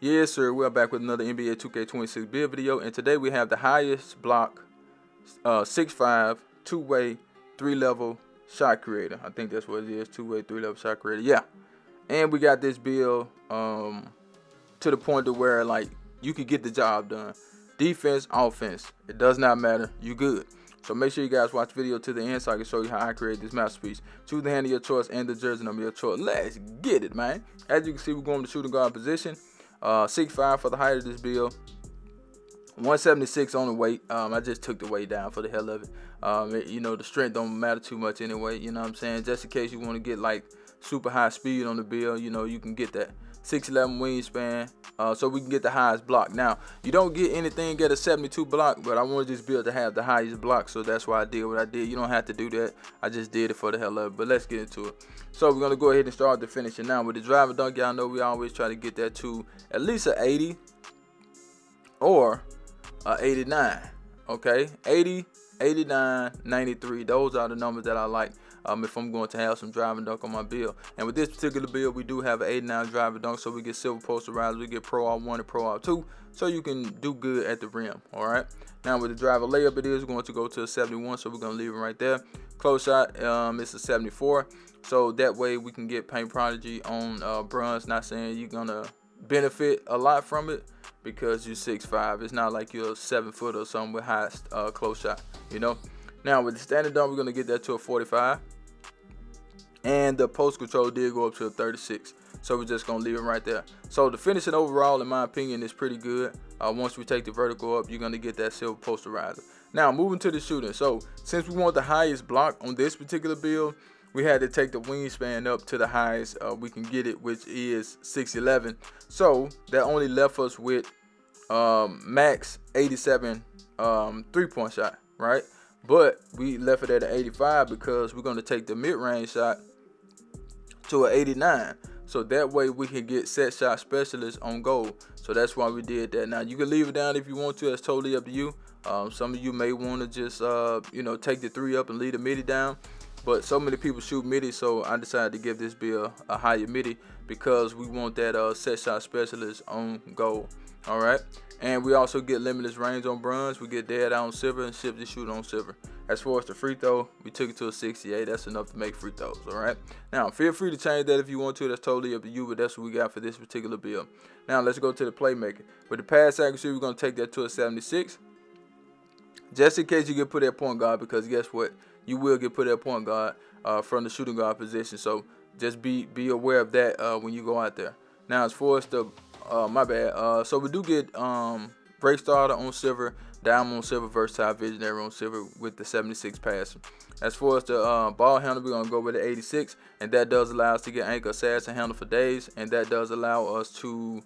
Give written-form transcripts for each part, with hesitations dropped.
Yes, sir. We're back with another NBA 2K26 build video, and today we have the highest block, 6'5", two-way, three-level shot creator. I think that's what it is, two-way, three-level shot creator. Yeah, and we got this build to the point to where like you can get the job done. Defense, offense, it does not matter. You good. So make sure you guys watch the video to the end so I can show you how I create this masterpiece. Choose the hand of your choice and the jersey number of your choice. Let's get it, man. As you can see, we're going to shooting guard position. 6'5" for the height of this build. 176 on the weight. I just took the weight down for the hell of it. You know, the strength don't matter too much anyway. You know what I'm saying? Just in case you want to get like super high speed on the build, you know, you can get that. 6'11" wingspan, so we can get the highest block. Now, you don't get anything at a 72 block, but I wanted this build to have the highest block, so that's why I did what I did. You don't have to do that. I just did it for the hell of it, but let's get into it. So we're going to go ahead and start the finishing. Now, with the drive and dunk, y'all know we always try to get that to at least an 80 or 89, okay? 80, 89, 93, those are the numbers that I like. If I'm going to have some drive and dunk on my build. And with this particular build, we do have an 89 drive and dunk, so we get silver posterizer, we get Pro R1 and Pro R2, so you can do good at the rim, all right? Now, with the driver layup, it is going to go to a 71, so we're going to leave it right there. Close shot, it's a 74, so that way we can get Paint Prodigy on bronze. Not saying you're going to benefit a lot from it because you're 6'5". It's not like you're a 7-foot or something with high close shot, you know? Now, with the standard dunk, we're going to get that to a 45. And the post control did go up to a 36. So we're just going to leave it right there. So the finishing overall, in my opinion, is pretty good. Once we take the vertical up, you're going to get that silver posterizer. Now, moving to the shooting. So since we want the highest block on this particular build, we had to take the wingspan up to the highest we can get it, which is 6'11". So that only left us with max 87 3-point shot, right? But we left it at an 85 because we're going to take the mid-range shot to an 89. So that way we can get set shot specialists on goal. So that's why we did that. Now, you can leave it down if you want to. That's totally up to you. Some of you may want to just, you know, take the 3 up and leave the midi down. But so many people shoot midi, so I decided to give this build a higher midi because we want that set shot specialist on goal. All right. And we also get limitless range on bronze. We get dead out on silver and shift the shoot on silver. As far as the free throw, we took it to a 68. That's enough to make free throws, all right? Now, feel free to change that if you want to. That's totally up to you, but that's what we got for this particular build. Now, let's go to the playmaker. With the pass accuracy, we're going to take that to a 76. Just in case you get put at point guard, because guess what? You will get put at point guard from the shooting guard position. So just be aware of that when you go out there. Now, as far as the so we do get break starter on silver, diamond on silver, versatile visionary on silver with the 76 passing. As far as the ball handle, we're gonna go with the 86, and that does allow us to get ankle assassin handle for days, and that does allow us to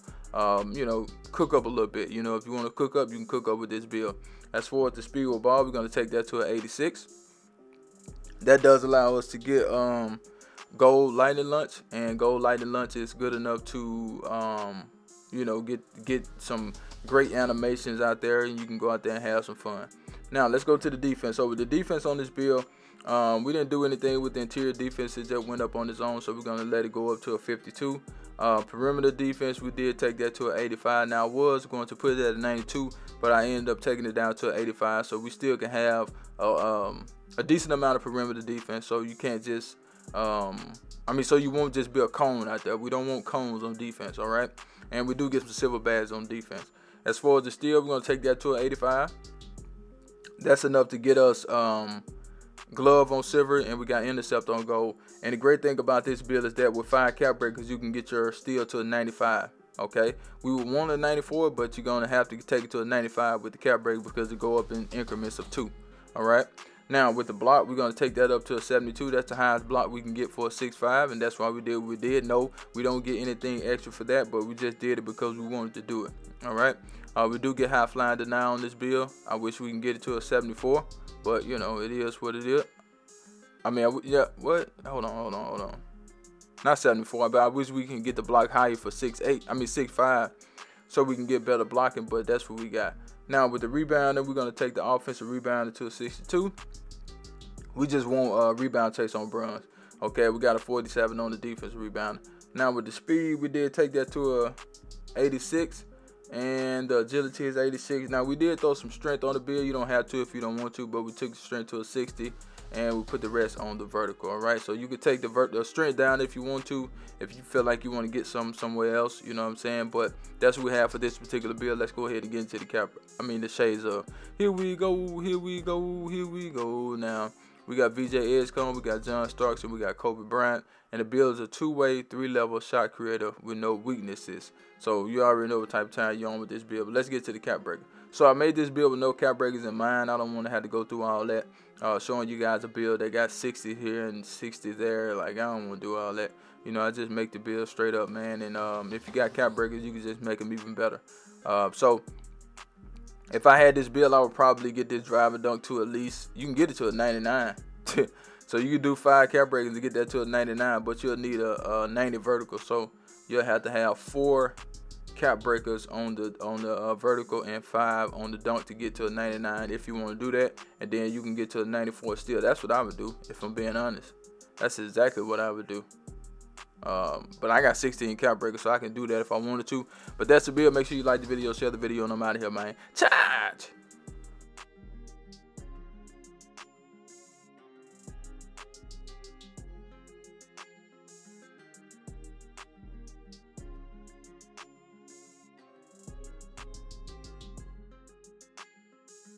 you know, cook up a little bit. You know, if you want to cook up, you can cook up with this build. As far as the speed with ball, we're gonna take that to an 86. That does allow us to get gold lightning lunch, and gold lightning lunch is good enough to you know, get some great animations out there, and you can go out there and have some fun. Now, let's go to the defense. So with the defense on this build, we didn't do anything with the interior defense. It just went up on its own, so we're going to let it go up to a 52. Perimeter defense, we did take that to an 85. Now, I was going to put it at a 92, but I ended up taking it down to an 85, so we still can have a decent amount of perimeter defense, so you can't just so you won't just be a cone out there. We don't want cones on defense, all right? And we do get some silver badges on defense. As far as the steal, we're going to take that to an 85. That's enough to get us glove on silver, and we got intercept on gold. And the great thing about this build is that with 5 cap breakers, you can get your steal to a 95. Okay, we would want a 94, but you're going to have to take it to a 95 with the cap break because it go up in increments of 2. All right. Now, with the block, we're going to take that up to a 72. That's the highest block we can get for a 6'5", and that's why we did what we did. No, we don't get anything extra for that, but we just did it because we wanted to do it. All right. We do get high flying deny on this build. I wish we can get it to a 74, but, you know, it is what it is. I mean, yeah, what? Hold on. Not 74, but I wish we can get the block higher for 6'5", so we can get better blocking, but that's what we got. Now, with the rebounding, we're going to take the offensive rebounding to a 62. We just want rebound chase on bronze. Okay, we got a 47 on the defensive rebounding. Now, with the speed, we did take that to a 86, and the agility is 86. Now we did throw some strength on the build. You don't have to if you don't want to, but we took the strength to a 60, and we put the rest on the vertical. All right, so you could take the strength down if you want to, if you feel like you want to get somewhere else. You know what I'm saying? But that's what we have for this particular build. Let's go ahead and get into the shades of. Here we go. Here we go. Here we go. Now we got VJ Edgecombe, we got John Starks, and we got Kobe Bryant. And the build is a 2-way, 3-level shot creator with no weaknesses. So you already know what type of time you're on with this build. But let's get to the cap breaker. So I made this build with no cap breakers in mind. I don't want to have to go through all that. Showing you guys a build that got 60 here and 60 there. Like, I don't want to do all that. You know, I just make the build straight up, man. And if you got cap breakers, you can just make them even better. So if I had this build, I would probably get this driver dunk to at least, you can get it to a 99. So you can do 5 cap breakers to get that to a 99, but you'll need a 90 vertical. So you'll have to have 4 cap breakers on the vertical and 5 on the dunk to get to a 99 if you want to do that. And then you can get to a 94 still. That's what I would do, if I'm being honest. That's exactly what I would do. But I got 16 cap breakers, so I can do that if I wanted to. But that's the build. Make sure you like the video, share the video, and I'm out of here, man. Charge!